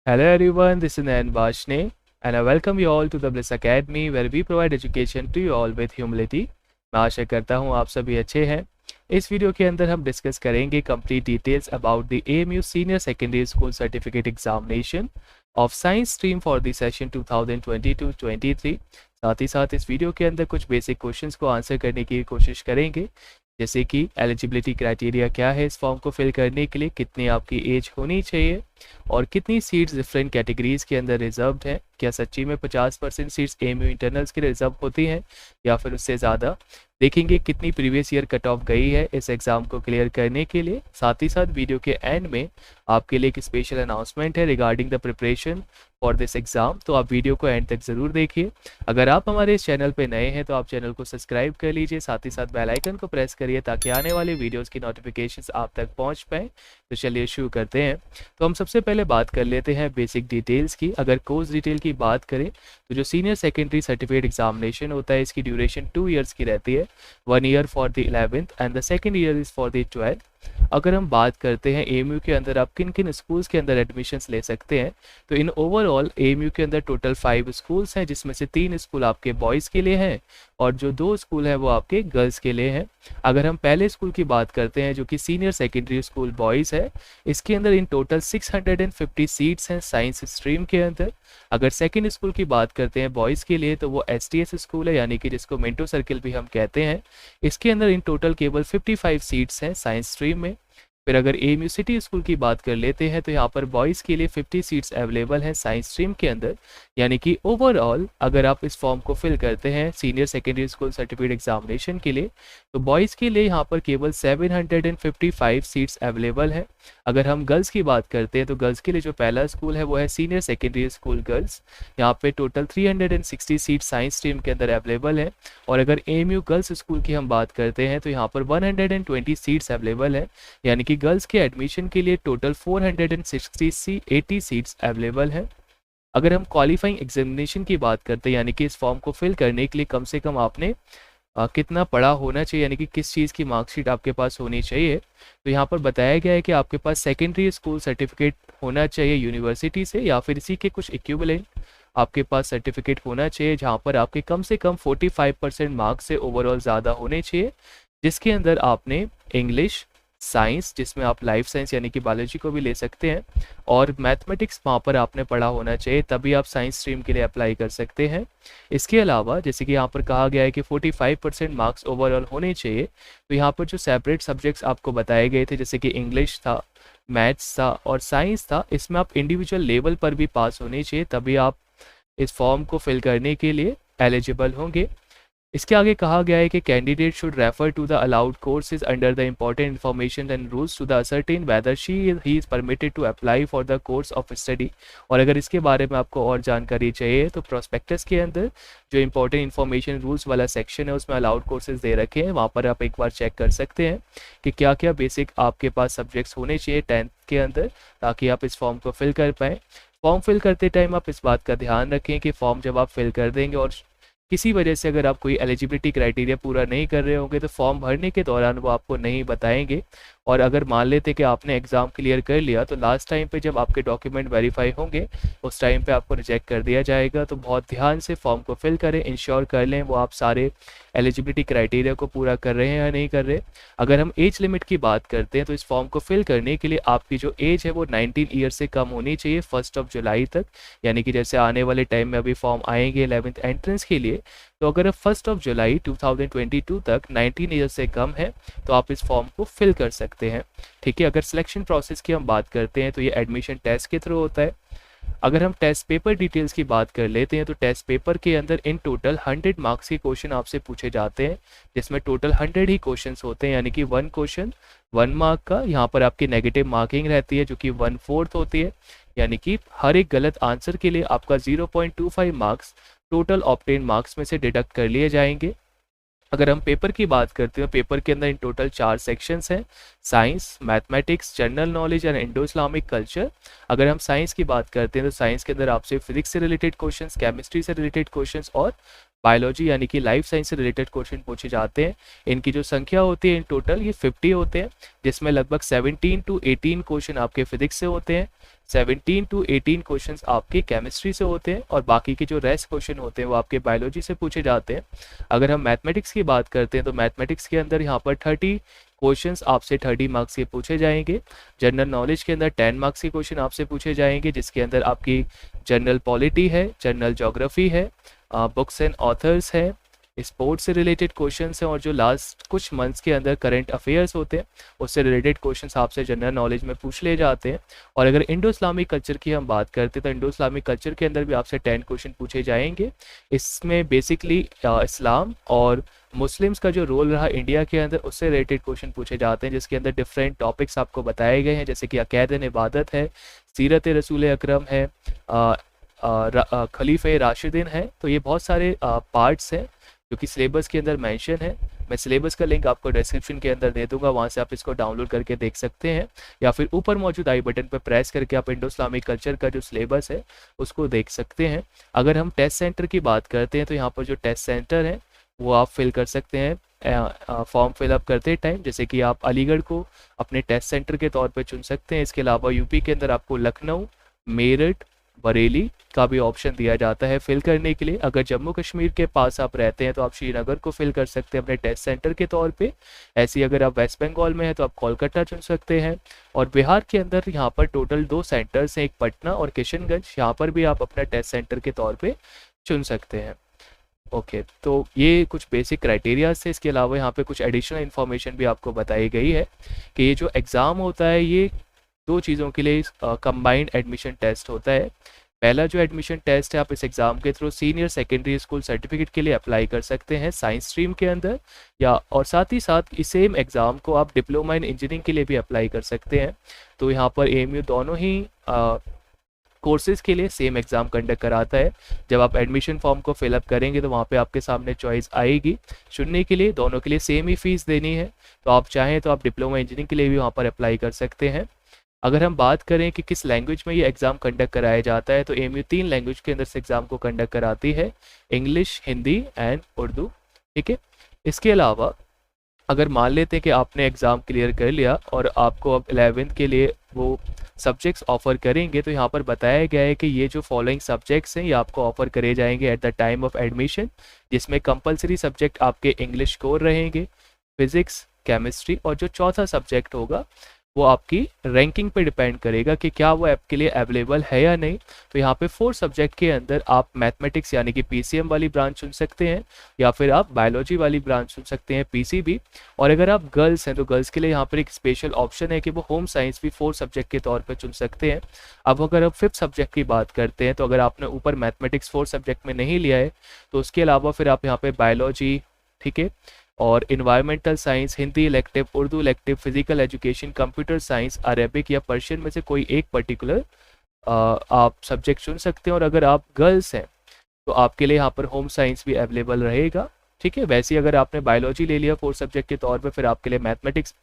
Hello everyone, this is Nayan Bashne and I welcome you all to the Bliss Academy where we provide education to you all with humility। मैं आशा करता हूँ आप सभी अच्छे हैं। इस वीडियो के अंदर हम डिस्कस करेंगे complete details about the AMU senior secondary school certificate examination of science stream for the session 2022-23। साथ ही साथ इस वीडियो के अंदर कुछ बेसिक क्वेश्चंस को आंसर करने की कोशिश करेंगे, जैसे कि एलिजिबिलिटी क्राइटेरिया क्या है इस फॉर्म को फिल करने के लिए, कितनी आपकी एज होनी चाहिए और कितनी सीट्स डिफरेंट कैटेगरीज के अंदर रिजर्व्ड हैं, क्या सच्ची में 50% सीट्स एएमयू इंटरनल्स की रिजर्व होती हैं या फिर उससे ज़्यादा। देखेंगे कितनी प्रीवियस ईयर कट ऑफ गई है इस एग्ज़ाम को क्लियर करने के लिए। साथ ही साथ वीडियो के एंड में आपके लिए एक स्पेशल अनाउंसमेंट है regarding the preparation for this exam, तो आप वीडियो को एंड तक ज़रूर देखिए। अगर आप हमारे इस चैनल पे नए हैं तो आप चैनल को सब्सक्राइब कर लीजिए, साथ ही साथ बेल आइकन को प्रेस करिए ताकि आने वाले वीडियोस की नोटिफिकेशंस आप तक पहुंच पाए। तो चलिए शुरू करते हैं। तो हम सबसे पहले बात कर लेते हैं बेसिक डिटेल्स की। अगर कोर्स डिटेल की बात करें तो जो सीनियर सेकेंडरी सर्टिफिकेट एग्जामिनेशन होता है इसकी ड्यूरेशन 2 ईयर्स की रहती है, 1 year for the 11th and the second year is for the 12th। अगर हम बात करते हैं एएमयू के अंदर आप किन किन स्कूल्स के अंदर एडमिशन्स ले सकते हैं, तो इन ओवरऑल एएमयू के अंदर टोटल 5 स्कूल्स हैं, जिसमें से 3 स्कूल आपके बॉयज़ के लिए हैं और जो 2 स्कूल हैं वो आपके गर्ल्स के लिए हैं। अगर हम पहले स्कूल की बात करते हैं जो कि सीनियर सेकेंडरी स्कूल बॉयज़ है, इसके अंदर इन टोटल 650 सीट्स हैं साइंस स्ट्रीम के अंदर। अगर सेकेंड स्कूल की बात करते हैं बॉयज़ के लिए तो वो एसटीएस स्कूल है, यानी कि जिसको मिंटो सर्किल भी हम कहते हैं। इसके अंदर इन टोटल केवल 55 सीट्स हैं साइंस स्ट्रीम में। फिर अगर एएमयू सिटी स्कूल की बात कर लेते हैं तो यहाँ पर बॉयज़ के लिए 50 सीट्स अवेलेबल हैं साइंस स्ट्रीम के अंदर, यानी कि ओवरऑल अगर आप इस फॉर्म को फिल करते हैं senior secondary school certificate examination के लिए तो बॉयज़ के लिए यहाँ पर केवल 755 सीट्स अवेलेबल हैं। अगर हम गर्ल्स की बात करते हैं तो गर्ल्स के लिए जो पहला स्कूल है वो है सीनियर सेकेंडरी स्कूल गर्ल्स। यहाँ पे टोटल 360 सीट साइंस स्ट्रीम के अंदर अवेलेबल है। और अगर एएमयू गर्ल्स स्कूल की हम बात करते हैं तो यहाँ पर 120 सीट्स अवेलेबल है, यानी कि गर्ल्स के एडमिशन के लिए टोटल 480 सीट्स अवेलेबल है। अगर हम क्वालिफाइंग एग्जामिनेशन की बात करते हैं, यानी कि इस फॉर्म को फिल करने के लिए कम से कम आपने कितना पढ़ा होना चाहिए, यानी कि किस चीज़ की मार्कशीट आपके पास होनी चाहिए, तो यहाँ पर बताया गया है कि आपके पास सेकेंडरी स्कूल सर्टिफिकेट होना चाहिए यूनिवर्सिटी से या फिर इसी के कुछ इक्विवेलेंट आपके पास सर्टिफिकेट होना चाहिए, जहाँ पर आपके कम से कम 45% मार्क्स से ओवरऑल ज़्यादा होने चाहिए, जिसके अंदर आपने इंग्लिश, साइंस जिसमें आप लाइफ साइंस यानी कि बायोलॉजी को भी ले सकते हैं और मैथमेटिक्स वहाँ पर आपने पढ़ा होना चाहिए, तभी आप साइंस स्ट्रीम के लिए अप्लाई कर सकते हैं। इसके अलावा जैसे कि यहाँ पर कहा गया है कि 45% मार्क्स ओवरऑल होने चाहिए, तो यहाँ पर जो सेपरेट सब्जेक्ट्स आपको बताए गए थे जैसे कि इंग्लिश था, मैथ्स था और साइंस था, इसमें आप इंडिविजुअल लेवल पर भी पास होने चाहिए, तभी आप इस फॉर्म को फिल करने के लिए एलिजिबल होंगे। इसके आगे कहा गया है कि candidate should refer to the allowed courses under the important information and rules to the ascertain whether he is permitted to apply for the course of study. और अगर इसके बारे में आपको और जानकारी चाहिए तो प्रोस्पेक्टस के अंदर जो इम्पोर्टेंट इन्फॉर्मेशन रूल्स वाला सेक्शन है उसमें अलाउड कोर्सेज दे रखे हैं, वहाँ पर आप एक बार चेक कर सकते हैं कि क्या क्या बेसिक आपके पास सब्जेक्ट्स होने चाहिए 10th के अंदर, ताकि आप इस फॉर्म को फिल कर पाएँ। फॉर्म फिल करते टाइम आप इस बात का ध्यान रखें कि फॉर्म जब आप फिल कर देंगे और किसी वजह से अगर आप कोई एलिजिबिलिटी क्राइटेरिया पूरा नहीं कर रहे होंगे तो फॉर्म भरने के दौरान वो आपको नहीं बताएंगे। और अगर मान लेते कि आपने एग्ज़ाम क्लियर कर लिया तो लास्ट टाइम पे जब आपके डॉक्यूमेंट वेरीफाई होंगे उस टाइम पे आपको रिजेक्ट कर दिया जाएगा। तो बहुत ध्यान से फॉर्म को फिल करें, इंश्योर कर लें वो आप सारे एलिजिबिलिटी क्राइटेरिया को पूरा कर रहे हैं या नहीं कर रहे। अगर हम एज लिमिट की बात करते हैं तो इस फॉर्म को फिल करने के लिए आपकी जो एज है वो 19 ईयर से कम होनी चाहिए 1 जुलाई तक, यानी कि जैसे आने वाले टाइम में अभी फॉर्म आएंगे 11th एंट्रेंस के लिए, तो अगर 1 जुलाई 2022 तक 19 ईयर से कम है तो आप इस फॉर्म को फिल कर सकते हैं। ठीक है, अगर सिलेक्शन प्रोसेस की हम बात करते हैं तो ये एडमिशन टेस्ट के थ्रू होता है। अगर हम टेस्ट पेपर डिटेल्स की बात कर लेते हैं तो टेस्ट पेपर के अंदर इन टोटल 100 मार्क्स के क्वेश्चन आपसे पूछे जाते हैं, जिसमें टोटल 100 ही क्वेश्चंस होते हैं, यानी कि 1 क्वेश्चन 1 मार्क का। यहाँ पर आपकी नेगेटिव मार्किंग रहती है जो कि 1/4 होती है, यानी कि हर एक गलत आंसर के लिए आपका 0.25 मार्क्स टोटल ऑब्टेन मार्क्स में से डिडक्ट कर लिए जाएंगे। अगर हम पेपर की बात करते हैं, पेपर के अंदर इन टोटल 4 सेक्शंस हैं, science, mathematics, general knowledge and Indo Islamic culture. अगर हम साइंस की बात करते हैं तो साइंस के अंदर आपसे फिजिक्स से रिलेटेड क्वेश्चंस, केमिस्ट्री से रिलेटेड क्वेश्चंस और बायोलॉजी यानी कि लाइफ साइंस से रिलेटेड क्वेश्चन पूछे जाते हैं। इनकी जो संख्या होती है इन टोटल ये 50 होते हैं, जिसमें लगभग 17 to 18 क्वेश्चन आपके फिजिक्स से होते हैं, 17 to 18 क्वेश्चन आपके केमिस्ट्री से होते हैं, और बाकी के जो रेस्ट क्वेश्चन होते हैं वो आपके बायोलॉजी से पूछे जाते हैं। अगर हम मैथमेटिक्स की बात करते हैं तो मैथमेटिक्स के अंदर यहाँ पर 30 क्वेश्चंस आपसे 30 मार्क्स के पूछे जाएंगे। जनरल नॉलेज के अंदर 10 मार्क्स के क्वेश्चन आपसे पूछे जाएंगे, जिसके अंदर आपकी जनरल पॉलिटी है, जनरल ज्योग्राफी है, बुक्स एंड ऑथर्स है, स्पोर्ट्स से रिलेटेड क्वेश्चंस हैं, और जो लास्ट कुछ मंथ्स के अंदर करंट अफेयर्स होते हैं उससे रिलेटेड क्वेश्चंस आपसे जनरल नॉलेज में पूछ ले जाते हैं। और अगर इंडो इस्लामिक कल्चर की हम बात करते हैं तो इंडो इस्लामिक कल्चर के अंदर भी आपसे 10 क्वेश्चन पूछे जाएंगे। इसमें बेसिकली इस्लाम और मुस्लिम्स का जो रोल रहा इंडिया के अंदर उससे रिलेटेड क्वेश्चन पूछे जाते हैं, जिसके अंदर डिफरेंट टॉपिक्स आपको बताए गए हैं, जैसे कि अक़ीदत इबादत है, सीरत रसूल अकरम है, खलीफे राशिदीन है। तो ये बहुत सारे पार्ट्स हैं जो कि सिलेबस के अंदर मेंशन है। मैं सिलेबस का लिंक आपको डिस्क्रिप्शन के अंदर दे दूंगा, वहाँ से आप इसको डाउनलोड करके देख सकते हैं, या फिर ऊपर मौजूद आई बटन पर प्रेस करके आप इंडो इस्लामिक कल्चर का जो सिलेबस है उसको देख सकते हैं। अगर हम टेस्ट सेंटर की बात करते हैं तो यहाँ पर जो टेस्ट सेंटर है वो आप फिल कर सकते हैं फॉर्म फिलअप करते टाइम, जैसे कि आप अलीगढ़ को अपने टेस्ट सेंटर के तौर पर चुन सकते हैं। इसके अलावा यूपी के अंदर आपको लखनऊ, मेरठ, बरेली का भी ऑप्शन दिया जाता है फिल करने के लिए। अगर जम्मू कश्मीर के पास आप रहते हैं तो आप श्रीनगर को फिल कर सकते हैं अपने टेस्ट सेंटर के तौर पे। ऐसे ही अगर आप वेस्ट बंगाल में हैं तो आप कोलकाता चुन सकते हैं। और बिहार के अंदर यहाँ पर टोटल 2 सेंटर्स हैं, एक पटना और किशनगंज, यहाँ पर भी आप अपना टेस्ट सेंटर के तौर पर चुन सकते हैं। ओके, तो ये कुछ बेसिक क्राइटेरिया से। इसके अलावा यहाँ पे कुछ एडिशनल इन्फॉर्मेशन भी आपको बताई गई है कि ये जो एग्ज़ाम होता है ये 2 चीज़ों के लिए कंबाइंड एडमिशन टेस्ट होता है। पहला जो एडमिशन टेस्ट है आप इस एग्ज़ाम के through senior secondary school certificate के लिए अप्लाई कर सकते हैं साइंस स्ट्रीम के अंदर, या और साथ ही साथ इस सेम एग्ज़ाम को आप डिप्लोमा इन इंजीनियरिंग के लिए भी अप्लाई कर सकते हैं। तो यहाँ पर AMU दोनों ही कोर्सेज़ के लिए सेम एग्ज़ाम कंडक्ट कराता है। जब आप एडमिशन फॉर्म को फिलअप करेंगे तो वहाँ पे आपके सामने चॉइस आएगी चुनने के लिए, दोनों के लिए सेम ही फ़ीस देनी है। तो आप चाहें तो आप डिप्लोमा इंजीनियरिंग के लिए भी वहाँ पर अप्लाई कर सकते हैं। अगर हम बात करें कि किस लैंग्वेज में ये एग्ज़ाम कंडक्ट कराया जाता है तो AMU 3 लैंग्वेज के अंदर से एग्ज़ाम को कंडक्ट कराती है, इंग्लिश, हिंदी एंड उर्दू। ठीक है, इसके अलावा अगर मान लेते हैं कि आपने एग्ज़ाम क्लियर कर लिया और आपको अब 11th के लिए वो सब्जेक्ट्स ऑफ़र करेंगे, तो यहाँ पर बताया गया है कि ये जो फॉलोइंग सब्जेक्ट्स हैं ये आपको ऑफ़र करे जाएंगे at the time of admission, जिसमें कंपलसरी सब्जेक्ट आपके इंग्लिश कोर रहेंगे, फिज़िक्स, केमिस्ट्री, और जो चौथा सब्जेक्ट होगा वो आपकी रैंकिंग पे डिपेंड करेगा कि क्या वो आपके लिए अवेलेबल है या नहीं। तो यहाँ पे 4 सब्जेक्ट के अंदर आप मैथमेटिक्स यानी कि PCM वाली ब्रांच चुन सकते हैं, या फिर आप बायोलॉजी वाली ब्रांच चुन सकते हैं PCB। और अगर आप गर्ल्स हैं तो गर्ल्स के लिए यहाँ पर एक स्पेशल ऑप्शन है कि वो होम साइंस भी 4 सब्जेक्ट के तौर पर चुन सकते हैं। अब अगर आप 5th सब्जेक्ट की बात करते हैं तो अगर आपने ऊपर मैथमेटिक्स 4 सब्जेक्ट में नहीं लिया है तो उसके अलावा फिर आप यहाँ पर बायोलॉजी, ठीक है, और environmental science, Hindi elective, Urdu elective, physical education, computer science, Arabic या पर्शियन में से कोई एक पर्टिकुलर आप सब्जेक्ट चुन सकते हैं। और अगर आप गर्ल्स हैं तो आपके लिए यहाँ पर होम साइंस भी अवेलेबल रहेगा। ठीक है, वैसे अगर आपने बायोलॉजी ले लिया 4 सब्जेक्ट के तौर पे फिर आपके लिए मैथमेटिक्स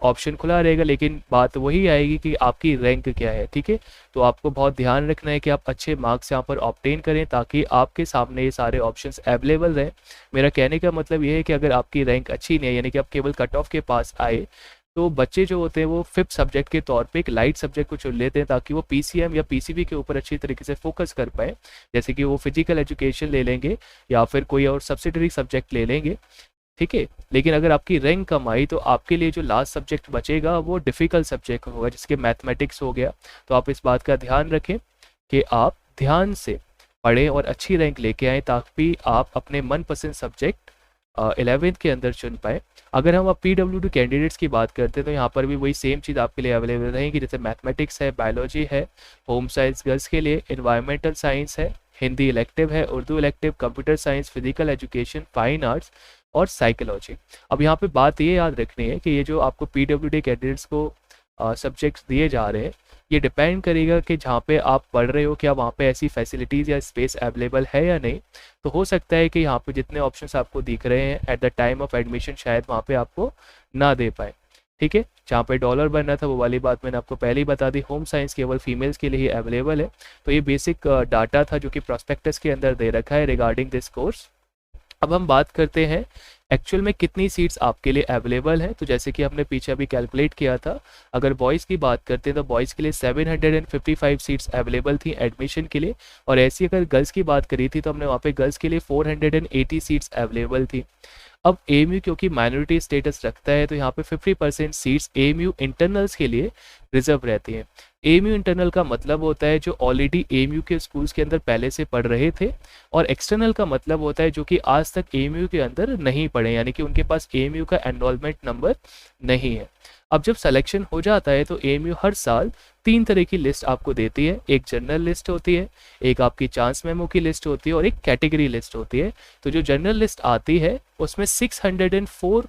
ऑप्शन खुला रहेगा, लेकिन बात वही आएगी कि आपकी रैंक क्या है। ठीक है, तो आपको बहुत ध्यान रखना है कि आप अच्छे मार्क्स यहाँ पर ऑब्टेन करें ताकि आपके सामने ये सारे ऑप्शंस अवेलेबल रहें। मेरा कहने का मतलब ये है कि अगर आपकी रैंक अच्छी नहीं है, यानी कि आप केवल कट ऑफ के पास आए, तो बच्चे जो होते हैं वो 5th सब्जेक्ट के तौर पे एक लाइट सब्जेक्ट को चुन लेते हैं ताकि वो PCM या PCB के ऊपर अच्छी तरीके से फोकस कर पाए, जैसे कि वो फिजिकल एजुकेशन ले लेंगे या फिर कोई और सब्सिडरी सब्जेक्ट ले लेंगे। ठीक है, लेकिन अगर आपकी रैंक कम आई तो आपके लिए जो लास्ट सब्जेक्ट बचेगा वो डिफ़िकल्ट सब्जेक्ट होगा, जिसके मैथमेटिक्स हो गया। तो आप इस बात का ध्यान रखें कि आप ध्यान से पढ़ें और अच्छी रैंक लेके आएँ ताकि आप अपने मनपसंद सब्जेक्ट 11th के अंदर चुन पाएँ। अगर हम अब PWD कैंडिडेट्स की बात करते हैं तो यहाँ पर भी वही सेम चीज़ आपके लिए अवेलेबल रहेगी, जैसे मैथमेटिक्स है, बायोलॉजी है, होम साइंस गर्ल्स के लिए, इन्वायरमेंटल साइंस है, हिंदी इलेक्टिव है, Urdu elective, computer science, physical education, fine arts और साइकोलॉजी। अब यहाँ पे बात ये याद रखनी है कि ये जो आपको PWD कैंडिडेट्स को सब्जेक्ट्स दिए जा रहे हैं ये डिपेंड करेगा कि जहाँ पे आप पढ़ रहे हो क्या वहाँ पे ऐसी फैसिलिटीज़ या स्पेस अवेलेबल है या नहीं। तो हो सकता है कि यहाँ पे जितने ऑप्शंस आपको दिख रहे हैं at the time of admission शायद वहाँ पे आपको ना दे पाए। ठीक है, जहाँ पे डॉलर बन रहा था वो वाली बात मैंने आपको पहले ही बता दी। होम साइंस केवल फीमेल्स के लिए ही अवेलेबल है। तो ये बेसिक डाटा था जो कि प्रॉस्पेक्टस के अंदर दे रखा है रिगार्डिंग दिस कोर्स। अब हम बात करते हैं एक्चुअल में कितनी सीट्स आपके लिए अवेलेबल हैं। तो जैसे कि हमने पीछे अभी कैलकुलेट किया था, अगर बॉयज़ की बात करते हैं तो बॉयज़ के लिए 755 सीट्स अवेलेबल थी एडमिशन के लिए, और ऐसी अगर गर्ल्स की बात करी थी तो हमने वहाँ पे गर्ल्स के लिए 480 सीट्स अवेलेबल थी। अब एएमयू क्योंकि माइनॉरिटी स्टेटस रखता है तो यहाँ पे 50% सीट्स एएमयू इंटरनल्स के लिए रिजर्व रहती हैं। एएमयू इंटरनल का मतलब होता है जो ऑलरेडी एएमयू के स्कूल्स के अंदर पहले से पढ़ रहे थे, और एक्सटर्नल का मतलब होता है जो कि आज तक एएमयू के अंदर नहीं पढ़े, यानी कि उनके पास एएमयू का एनरोलमेंट नंबर नहीं है। अब जब सिलेक्शन हो जाता है तो एएमयू हर साल 3 तरह की लिस्ट आपको देती है। एक जनरल लिस्ट होती है, एक आपकी चांस मेमो की लिस्ट होती है, और एक कैटेगरी लिस्ट होती है। तो जो जनरल लिस्ट आती है उसमें 604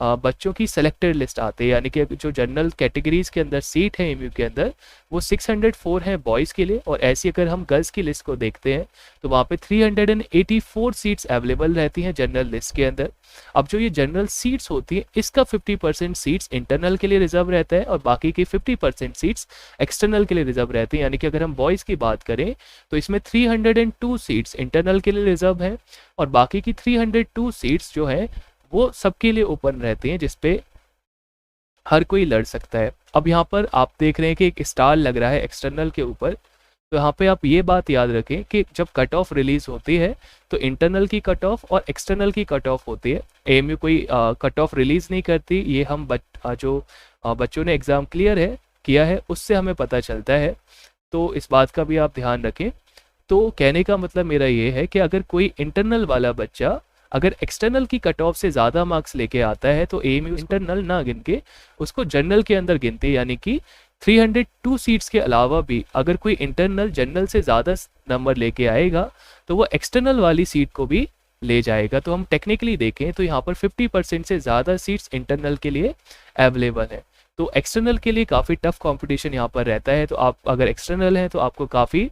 बच्चों की सेलेक्टेड लिस्ट आती है, यानी कि जो जनरल कैटेगरीज के अंदर सीट है एएमयू के अंदर वो 604 है बॉयज़ के लिए, और ऐसी अगर हम गर्ल्स की लिस्ट को देखते हैं तो वहाँ पे 384 सीट्स अवेलेबल रहती हैं जनरल लिस्ट के अंदर। अब जो ये जनरल सीट्स होती है इसका 50% सीट्स इंटरनल के लिए रिजर्व रहता है, और बाकी की 50% सीट्स एक्सटर्नल के लिए रिजर्व रहती हैं। यानी कि अगर हम बॉयज़ की बात करें तो इसमें 302 सीट्स इंटरनल के लिए रिजर्व हैं, और बाकी की 302 सीट्स जो है वो सबके लिए ओपन रहती हैं, जिसपे हर कोई लड़ सकता है। अब यहाँ पर आप देख रहे हैं कि एक स्टार लग रहा है एक्सटर्नल के ऊपर, तो यहाँ पे आप ये बात याद रखें कि जब कट ऑफ रिलीज होती है तो इंटरनल की कट ऑफ और एक्सटर्नल की कट ऑफ होती है। एएमयू कोई कट ऑफ रिलीज नहीं करती, ये हम बच्चों ने एग्ज़ाम क्लियर किया है उससे हमें पता चलता है, तो इस बात का भी आप ध्यान रखें। तो कहने का मतलब मेरा ये है कि अगर कोई इंटरनल वाला बच्चा अगर एक्सटर्नल की कट ऑफ से ज़्यादा मार्क्स लेके आता है तो एएमयू इंटरनल ना गिन के उसको जनरल के अंदर गिनती है, यानी कि 302 सीट्स के अलावा भी अगर कोई इंटरनल जनरल से ज़्यादा नंबर लेके आएगा तो वो एक्सटर्नल वाली सीट को भी ले जाएगा। तो हम टेक्निकली देखें तो यहाँ पर 50% से ज़्यादा सीट्स इंटरनल के लिए अवेलेबल है। तो एक्सटर्नल के लिए काफ़ी टफ कॉम्पिटिशन यहाँ पर रहता है। तो आप अगर एक्सटर्नल हैं तो आपको काफ़ी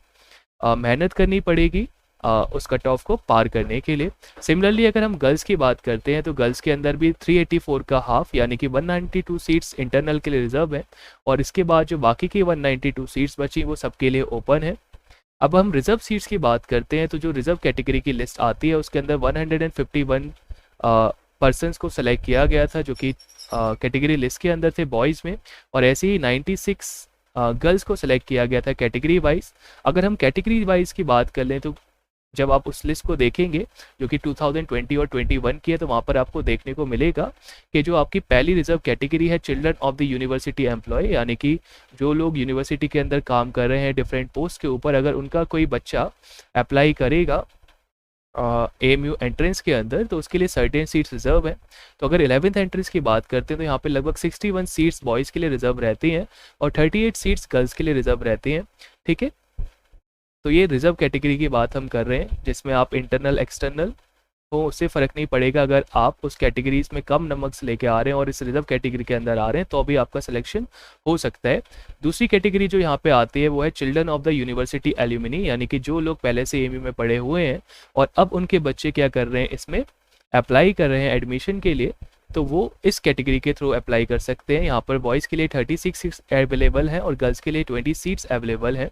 मेहनत करनी पड़ेगी उस कट ऑफ को पार करने के लिए। सिमिलरली अगर हम गर्ल्स की बात करते हैं तो गर्ल्स के अंदर भी 384 का हाफ यानी कि 192 सीट्स इंटरनल के लिए रिजर्व है, और इसके बाद जो बाकी की 192 सीट्स बची वो सबके लिए ओपन है। अब हम रिजर्व सीट्स की बात करते हैं तो जो रिजर्व कैटेगरी की लिस्ट आती है उसके अंदर 151 पर्सनस को सेलेक्ट किया गया था जो कि कैटेगरी लिस्ट के अंदर थे बॉयज़ में, और ऐसे ही 96 गर्ल्स को सेलेक्ट किया गया था कैटेगरी वाइज। अगर हम कैटेगरी वाइज की बात कर लें तो जब आप उस लिस्ट को देखेंगे जो कि 2020 और 21 की है तो वहाँ पर आपको देखने को मिलेगा कि जो आपकी पहली रिजर्व कैटेगरी है children of the university employ, यानी कि जो लोग यूनिवर्सिटी के अंदर काम कर रहे हैं डिफरेंट पोस्ट के ऊपर, अगर उनका कोई बच्चा अप्लाई करेगा एएमयू एंट्रेंस के अंदर तो उसके लिए सर्टेन सीट्स रिजर्व है। तो अगर 11th एंट्रेंस की बात करते हैं तो यहाँ पे लगभग 61 सीट्स बॉयज़ के लिए रिजर्व रहती हैं और 38 सीट्स गर्ल्स के लिए रिजर्व रहती हैं। ठीक है, तो ये रिजर्व कैटेगरी की बात हम कर रहे हैं जिसमें आप इंटरनल एक्सटर्नल हो उससे फ़र्क नहीं पड़ेगा। अगर आप उस कैटेगरीज में कम नंबर से लेके आ रहे हैं और इस रिजर्व कैटेगरी के अंदर आ रहे हैं तो भी आपका सिलेक्शन हो सकता है। दूसरी कैटेगरी जो यहाँ पे आती है वो है children of the university alumni, यानी कि जो लोग पहले से एएमयू में पढ़े हुए हैं और अब उनके बच्चे क्या कर रहे हैं, इसमें अप्लाई कर रहे हैं एडमिशन के लिए, तो वो इस कैटेगरी के थ्रू अप्लाई कर सकते हैं। यहाँ पर बॉयज़ के लिए 36 सीट्स अवेलेबल हैं और गर्ल्स के लिए 20 सीट्स अवेलेबल हैं।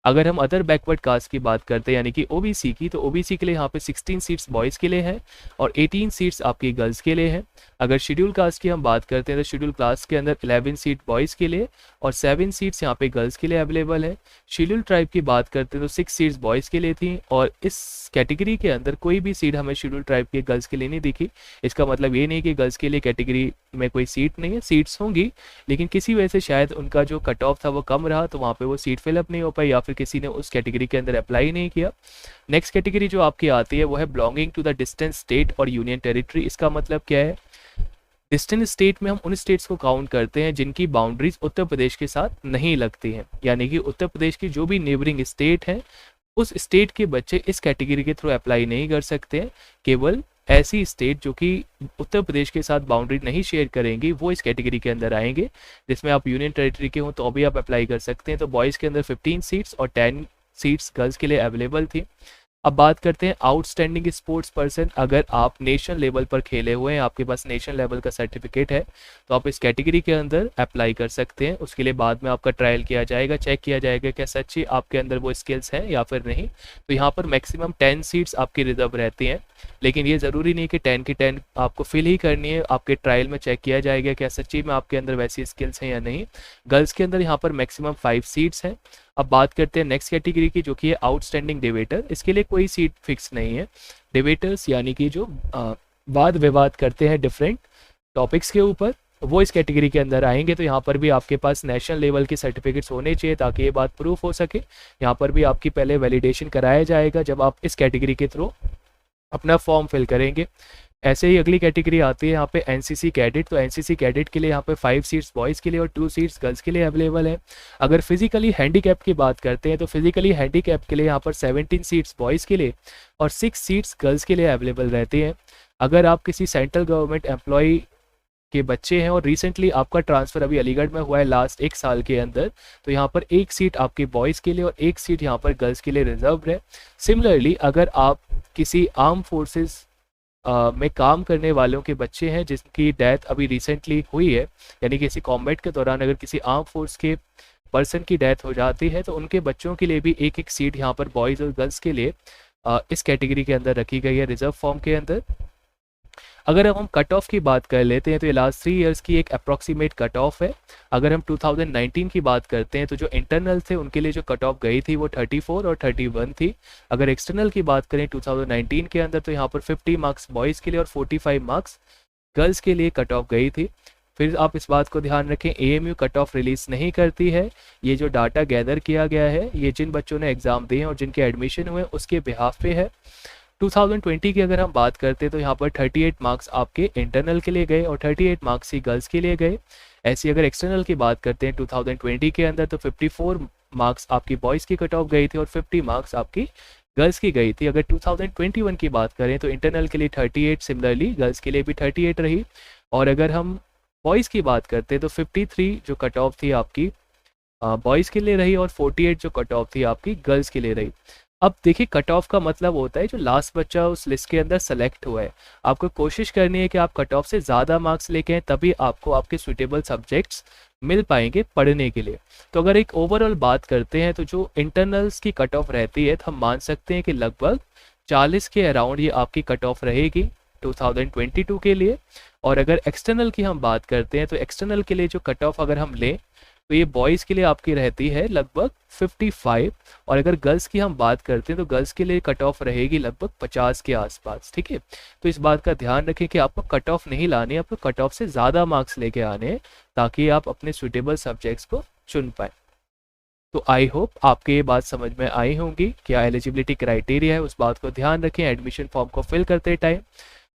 अगर हम अदर बैकवर्ड कास्ट की बात करते हैं यानी कि ओबीसी की, तो ओबीसी के लिए यहाँ पे 16 सीट्स बॉयज़ के लिए हैं और 18 सीट्स आपकी गर्ल्स के लिए हैं। अगर शेड्यूल कास्ट की हम बात करते हैं तो शेड्यूल कास्ट के अंदर 11 सीट बॉयज़ के लिए और 7 सीट्स यहाँ पे गर्ल्स के लिए अवेलेबल है। शेड्यूल ट्राइब की बात करते हैं तो 6 सीट्स बॉयज़ के लिए थी और इस कैटेगरी के अंदर कोई भी सीट हमें शेड्यूल ट्राइब के गर्ल्स के लिए नहीं दिखी। इसका मतलब ये नहीं कि गर्ल्स के लिए कैटेगरी में कोई सीट नहीं है, सीट्स होंगी लेकिन किसी वजह से शायद उनका जो कट ऑफ था वो कम रहा तो वहाँ पे वो सीट फिलअप नहीं हो पाई या फिर किसी ने उस कैटेगरी के अंदर अप्लाई नहीं किया। नेक्स्ट कैटेगरी जो आपकी आती है वो है belonging to the distant state और यूनियन टेरिटरी। इसका मतलब क्या है, डिस्टेंट स्टेट में हम उन स्टेट्स को काउंट करते हैं जिनकी बाउंड्रीज उत्तर प्रदेश के साथ नहीं लगती हैं, यानी कि उत्तर प्रदेश की जो भी नेबरिंग स्टेट है उस स्टेट के बच्चे इस कैटेगरी के थ्रू अप्लाई नहीं कर सकते हैं। केवल ऐसी स्टेट जो कि उत्तर प्रदेश के साथ बाउंड्री नहीं शेयर करेंगी वो इस कैटेगरी के अंदर आएंगे। जिसमें आप यूनियन टेरिटरी के हो तो अभी आप अप्लाई कर सकते हैं। तो बॉयज़ के अंदर 15 सीट्स और 10 सीट्स गर्ल्स के लिए अवेलेबल थी। अब बात करते हैं आउटस्टैंडिंग स्पोर्ट्स पर्सन। अगर आप नेशनल लेवल पर खेले हुए हैं, आपके पास नेशनल लेवल का सर्टिफिकेट है, तो आप इस कैटेगरी के अंदर अप्लाई कर सकते हैं। उसके लिए बाद में आपका ट्रायल किया जाएगा, चेक किया जाएगा कि सच्ची आपके अंदर वो स्किल्स हैं या फिर नहीं। तो यहाँ पर मैक्सिमम 10 सीट्स आपकी रिजर्व रहती हैं, लेकिन ये ज़रूरी नहीं कि 10 की 10 आपको फिल ही करनी है। आपके ट्रायल में चेक किया जाएगा कि सच्ची में आपके अंदर वैसी स्किल्स हैं या नहीं। गर्ल्स के अंदर यहाँ पर मैक्सिमम 5 सीट्स हैं। अब बात करते हैं नेक्स्ट कैटेगरी की, जो कि है आउटस्टैंडिंग डिबेटर। इसके लिए कोई सीट फिक्स नहीं है। डिबेटर्स यानी कि जो वाद विवाद करते हैं डिफरेंट टॉपिक्स के ऊपर, वो इस कैटेगरी के अंदर आएंगे। तो यहाँ पर भी आपके पास नेशनल लेवल के सर्टिफिकेट्स होने चाहिए ताकि ये बात प्रूफ हो सके। यहाँ पर भी आपकी पहले वैलिडेशन कराया जाएगा जब आप इस कैटेगरी के थ्रू अपना फॉर्म फिल करेंगे। ऐसे ही अगली कैटेगरी आती है यहाँ पे एनसीसी कैडेट। तो एनसीसी कैडेट के लिए यहाँ पे 5 सीट्स बॉयज़ के लिए और 2 सीट्स गर्ल्स के लिए अवेलेबल है। अगर फिजिकली हैंडीकैप की बात करते हैं तो फिजिकली हैंडीकैप के लिए यहाँ पर 17 सीट्स बॉयज़ के लिए और 6 सीट्स गर्ल्स के लिए अवेलेबल रहती हैं। अगर आप किसी सेंट्रल गवर्नमेंट एम्प्लॉय के बच्चे हैं और रिसेंटली आपका ट्रांसफ़र अभी अलीगढ़ में हुआ है लास्ट 1 साल के अंदर, तो यहाँ पर 1 सीट आपकी बॉयज़ के लिए और 1 सीट यहाँ पर गर्ल्स के लिए रिजर्व है। सिमिलरली अगर आप किसी आर्म फोर्सेस में काम करने वालों के बच्चे हैं जिनकी डेथ अभी रिसेंटली हुई है, यानी किसी कॉम्बैट के दौरान अगर किसी आर्म फोर्स के पर्सन की डेथ हो जाती है, तो उनके बच्चों के लिए भी 1-1 सीट यहाँ पर बॉयज़ और गर्ल्स के लिए इस कैटेगरी के अंदर रखी गई है रिजर्व फॉर्म के अंदर। अगर हम कट ऑफ की बात कर लेते हैं तो ये लास्ट 3 इयर्स की एक अप्रॉक्सीमेट कट ऑफ है। अगर हम 2019 की बात करते हैं तो जो इंटरनल थे उनके लिए जो कट ऑफ गई थी वो 34 और 31 थी। अगर एक्सटर्नल की बात करें 2019 के अंदर तो यहाँ पर 50 मार्क्स बॉयज़ के लिए और 45 मार्क्स गर्ल्स के लिए कट ऑफ गई थी। फिर आप इस बात को ध्यान रखें, एएमयू कट ऑफ रिलीज़ नहीं करती है। ये जो डाटा गैदर किया गया है ये जिन बच्चों ने एग्ज़ाम दिए हैं और जिनके एडमिशन हुए उसके बिहाफ पे है। 2020 की अगर हम बात करते हैं तो यहाँ पर 38 मार्क्स आपके इंटरनल के लिए गए और 38 मार्क्स ही गर्ल्स के लिए गए। ऐसी अगर एक्सटर्नल की बात करते हैं 2020 के अंदर तो 54 मार्क्स आपकी बॉयज़ की कट ऑफ गई थी और 50 मार्क्स आपकी गर्ल्स की गई थी। अगर 2021 की बात करें तो इंटरनल के लिए 38, सिमिलरली गर्ल्स के लिए भी 38 रही। और अगर हम बॉयज़ की बात करते हैं तो 53 जो कट ऑफ थी आपकी बॉयज़ के लिए रही और 48 जो कट ऑफ थी आपकी गर्ल्स के लिए रही। अब देखिए, कट ऑफ का मतलब होता है जो लास्ट बच्चा उस लिस्ट के अंदर सेलेक्ट हुआ है। आपको कोशिश करनी है कि आप कट ऑफ से ज़्यादा मार्क्स लेके आएँ, तभी आपको आपके सूटेबल सब्जेक्ट्स मिल पाएंगे पढ़ने के लिए। तो अगर एक ओवरऑल बात करते हैं तो जो इंटरनल्स की कट ऑफ रहती है तो हम मान सकते हैं कि लगभग 40 के अराउंड ये आपकी कट ऑफ रहेगी 2022 के लिए। और अगर एक्सटर्नल की हम बात करते हैं तो एक्सटर्नल के लिए जो कट ऑफ अगर हम लें तो ये बॉयज़ के लिए आपकी रहती है लगभग 55। और अगर गर्ल्स की हम बात करते हैं तो गर्ल्स के लिए कट ऑफ रहेगी लगभग 50 के आसपास। ठीक है, तो इस बात का ध्यान रखें कि आपको कट ऑफ नहीं लानी है, आपको कट ऑफ से ज़्यादा मार्क्स लेके आने हैं ताकि आप अपने सूटेबल सब्जेक्ट्स को चुन पाएँ। तो आई होप आपके ये बात समझ में आई होंगी। क्या एलिजिबिलिटी क्राइटेरिया है उस बात को ध्यान रखें एडमिशन फॉर्म को फिल करते टाइम,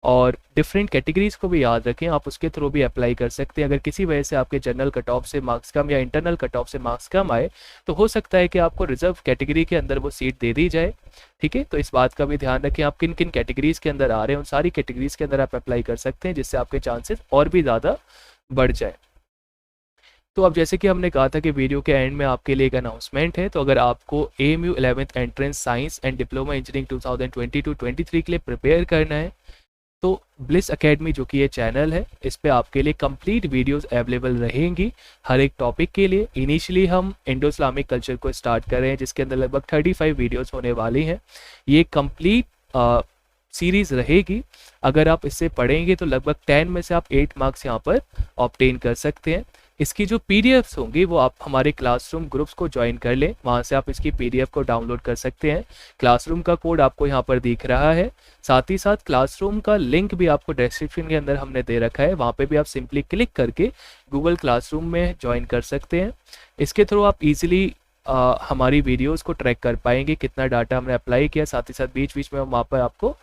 और डिफरेंट कैटेगरीज को भी याद रखें, आप उसके थ्रू भी अप्लाई कर सकते हैं। अगर किसी वजह से आपके जनरल कट ऑफ से मार्क्स कम या इंटरनल कट ऑफ से मार्क्स कम आए तो हो सकता है कि आपको रिजर्व कैटेगरी के अंदर वो सीट दे दी जाए। ठीक है, तो इस बात का भी ध्यान रखें आप किन किन कैटेगरीज के अंदर आ रहे हैं, उन सारी कैटेगरीज के अंदर आप अप्लाई कर सकते हैं जिससे आपके चांसेस और भी ज़्यादा बढ़ जाए। तो अब जैसे कि हमने कहा था कि वीडियो के एंड में आपके लिए एक अनाउंसमेंट है। तो अगर आपको AMU 11th entrance science and diploma engineering 2022-23 के लिए प्रिपेयर करना है तो ब्लिस एकेडमी जो कि ये चैनल है, इस पे आपके लिए कंप्लीट वीडियोस अवेलेबल रहेंगी हर एक टॉपिक के लिए। इनिशियली हम इंडो इस्लामिक कल्चर को स्टार्ट कर रहे हैं जिसके अंदर लगभग 35 वीडियोस होने वाली हैं। ये कंप्लीट सीरीज़ रहेगी। अगर आप इससे पढ़ेंगे तो लगभग 10 में से आप 8 मार्क्स यहाँ पर ऑब्टेन कर सकते हैं। इसकी जो PDFs होंगी वो आप हमारे क्लासरूम ग्रुप्स को ज्वाइन कर लें, वहाँ से आप इसकी PDF को डाउनलोड कर सकते हैं। क्लासरूम का कोड आपको यहाँ पर दिख रहा है, साथ ही साथ क्लासरूम का लिंक भी आपको डिस्क्रिप्शन के अंदर हमने दे रखा है, वहाँ पे भी आप सिंपली क्लिक करके गूगल क्लासरूम में ज्वाइन कर सकते हैं। इसके थ्रू आप इजीली हमारी वीडियोस को ट्रैक कर पाएंगे, कितना डाटा हमने अप्लाई किया। साथ ही साथ बीच बीच में हम वहाँ पर आपको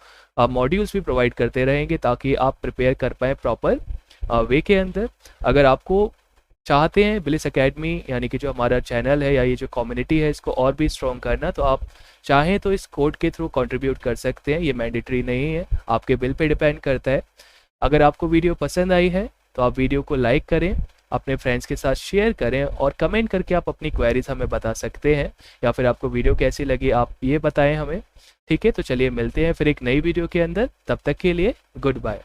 मॉड्यूल्स भी प्रोवाइड करते रहेंगे ताकि आप प्रिपेयर कर पाएँ प्रॉपर वे के अंदर। अगर आपको चाहते हैं ब्लिस एकेडमी यानी कि जो हमारा चैनल है या ये जो कम्युनिटी है इसको और भी स्ट्रॉन्ग करना, तो आप चाहें तो इस कोड के थ्रू कंट्रीब्यूट कर सकते हैं। ये मैंडेटरी नहीं है, आपके बिल पे डिपेंड करता है। अगर आपको वीडियो पसंद आई है तो आप वीडियो को लाइक करें, अपने फ्रेंड्स के साथ शेयर करें और कमेंट करके आप अपनी क्वेरीज हमें बता सकते हैं, या फिर आपको वीडियो कैसी लगी आप ये बताएं हमें। ठीक है, तो चलिए मिलते हैं फिर एक नई वीडियो के अंदर, तब तक के लिए गुड बाय।